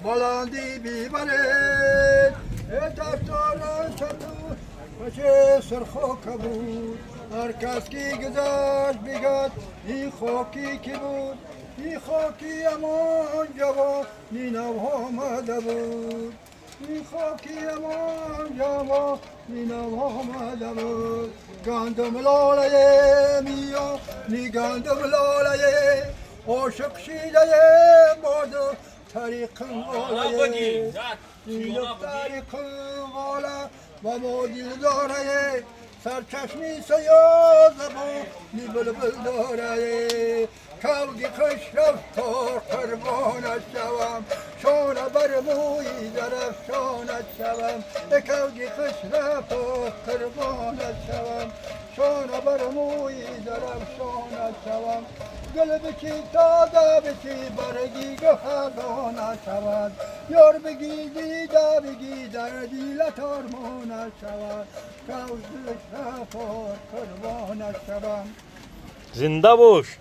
بلندی بیبره دستاران چطور بچه سرخو کبود هر کس کی گذشت بگد این خاکی کی بود این خاکی امان جوان نینو آمده بود این خاکی امان جوان نینو آمده بود گندم لاله میا نی گندم لاله عاشق شیده مرد طریق واله طریق واله و مودی داره سرچشمی سیاه زبون نی بلبل داره کودی خوش رفتار قربانت شوم شانه بر موی درفشانت شوم کودی خوش رفتار قربانت شوم شانه بر موی درفشانت شوم گل بچی تازه بچی برگی گهرانت شود یار بگی دیده بگی در دیلت آرمانت شود کودی خوش رفتار قربانت شوم زنده باش.